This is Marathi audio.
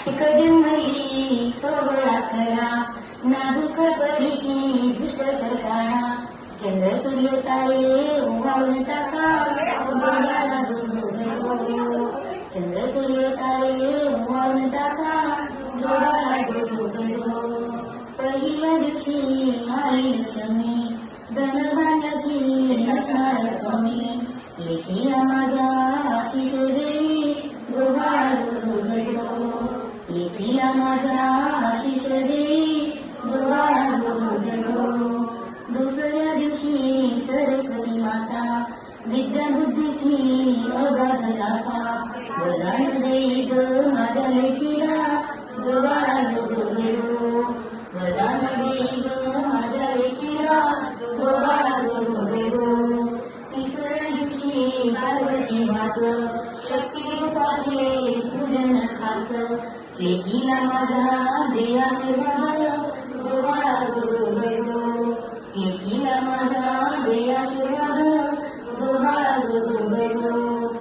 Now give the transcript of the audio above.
एक जन्मली 16 नाजूक परीची दुष्ट तर काढा चंद्र सूर्य तारे उभाळून टाका जोडाला जो जो चंद्र सूर्य तारे उभाळून टाका जोडाला जो पहिल्या दिवशी आली लक्ष्मी धनधान्याची नसणार कमी लेकीला माझ्या आशिष देई जोडाला जो लेकीला माझ्या आशिष देई जोडाला जो दुसऱ्या दिवशी सरस्वती माता विद्या बुद्धीची अगाध गाथा वरदान देई ग माझ्या लेकीला जोडाला जो वरदान देई ग माझ्या लेकीला जोडाला जो तिसऱ्या दिवशी पार्वती वास शक्ती रूपाचे पूजन खास लेकीला माझ्या दे आशीर्वाद